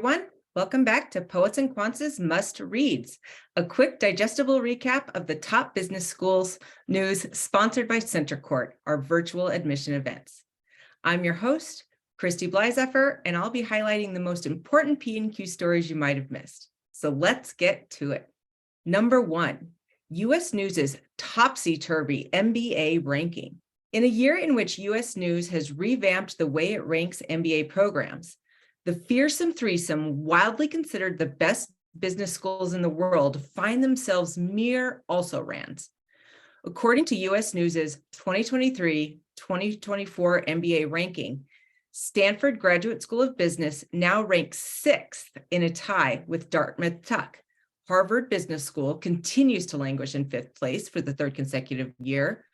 everyone. Welcome back to Poets and Quants' Must Reads, a quick digestible recap of the top business schools news sponsored by Center Court, our virtual admission events. I'm your host, Christy Blyzeffer, and I'll be highlighting the most important P&Q stories you might have missed. So let's get to it. Number 1, U.S. News' Topsy-Turvy MBA Ranking. In a year in which U.S. News has revamped the way it ranks MBA programs, the fearsome threesome, wildly considered the best business schools in the world, find themselves mere also-rans. According to U.S. News' 2023-2024 MBA ranking, Stanford Graduate School of Business now ranks 6th in a tie with Dartmouth Tuck. Harvard Business School continues to languish in 5th place for the 3rd consecutive year,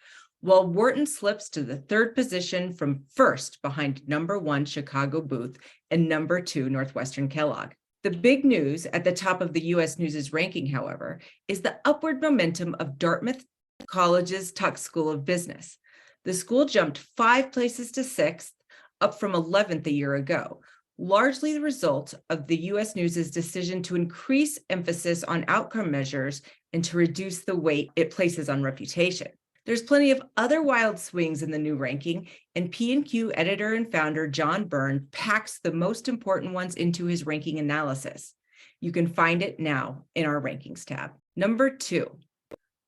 while Wharton slips to the 3rd position from 1st behind number 1 Chicago Booth and number 2 Northwestern Kellogg. The big news at the top of the U.S. News' ranking, however, is the upward momentum of Dartmouth College's Tuck School of Business. The school jumped 5 places to 6th, up from 11th a year ago, largely the result of the U.S. News' decision to increase emphasis on outcome measures and to reduce the weight it places on reputation. There's plenty of other wild swings in the new ranking, and P&Q editor and founder John Byrne packs the most important ones into his ranking analysis. You can find it now in our rankings tab. Number 2,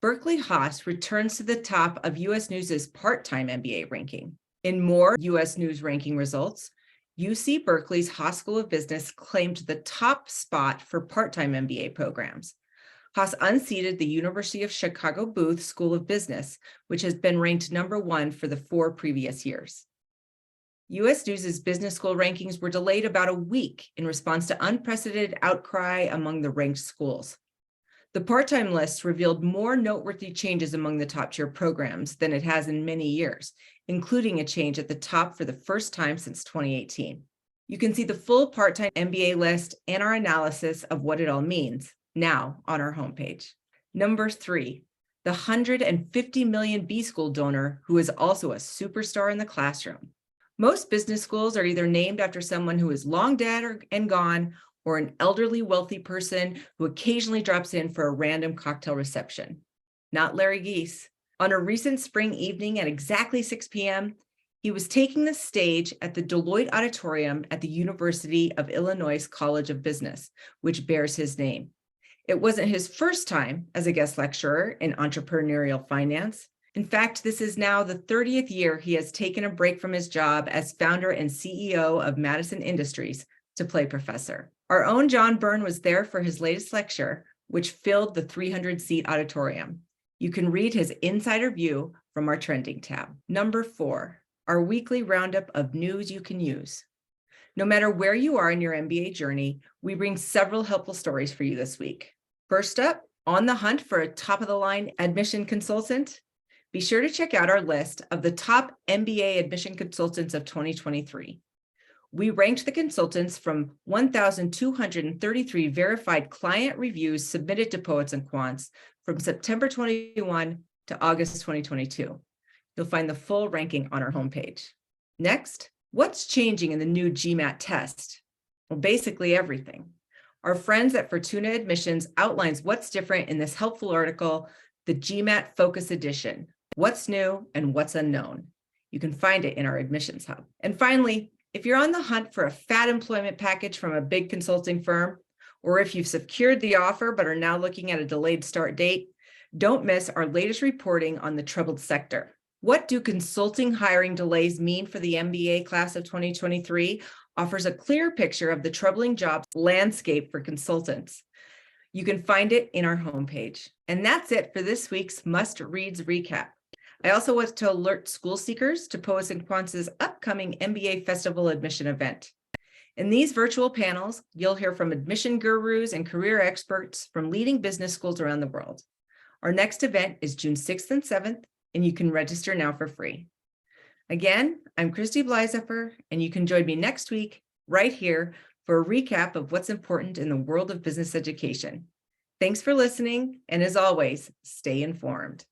Berkeley Haas returns to the top of U.S. News' part-time MBA ranking. In more U.S. News ranking results, UC Berkeley's Haas School of Business claimed the top spot for part-time MBA programs. Haas unseated the University of Chicago Booth School of Business, which has been ranked number 1 for the 4 previous years. U.S. News' business school rankings were delayed about a week in response to unprecedented outcry among the ranked schools. The part-time list revealed more noteworthy changes among the top-tier programs than it has in many years, including a change at the top for the first time since 2018. You can see the full part-time MBA list and our analysis of what it all means now on our homepage. Number 3, the $150 million B-School donor who is also a superstar in the classroom. Most business schools are either named after someone who is long dead and gone, or an elderly wealthy person who occasionally drops in for a random cocktail reception. Not Larry Gies. On a recent spring evening at exactly 6 p.m., he was taking the stage at the Deloitte Auditorium at the University of Illinois College of Business, which bears his name. It wasn't his first time as a guest lecturer in entrepreneurial finance. In fact, this is now the 30th year he has taken a break from his job as founder and CEO of Madison Industries to play professor. Our own John Byrne was there for his latest lecture, which filled the 300-seat auditorium. You can read his insider view from our trending tab. Number 4, our weekly roundup of news you can use. No matter where you are in your MBA journey, we bring several helpful stories for you this week. First up, on the hunt for a top-of-the-line admission consultant? Be sure to check out our list of the top MBA admission consultants of 2023. We ranked the consultants from 1,233 verified client reviews submitted to Poets and Quants from September 21 to August 2022. You'll find the full ranking on our homepage. Next, what's changing in the new GMAT test? Well, basically everything. Our friends at Fortuna Admissions outlines what's different in this helpful article, the GMAT Focus Edition, what's new and what's unknown. You can find it in our admissions hub. And finally, if you're on the hunt for a fat employment package from a big consulting firm, or if you've secured the offer but are now looking at a delayed start date, don't miss our latest reporting on the troubled sector. What do consulting hiring delays mean for the MBA class of 2023? Offers a clear picture of the troubling jobs landscape for consultants. You can find it in our homepage. And that's it for this week's Must Reads recap. I also want to alert school seekers to Poets and Quants' upcoming MBA Festival admission event. In these virtual panels, you'll hear from admission gurus and career experts from leading business schools around the world. Our next event is June 6th and 7th, and you can register now for free. Again, I'm Christy Blyzeffer, and you can join me next week right here for a recap of what's important in the world of business education. Thanks for listening, and as always, stay informed.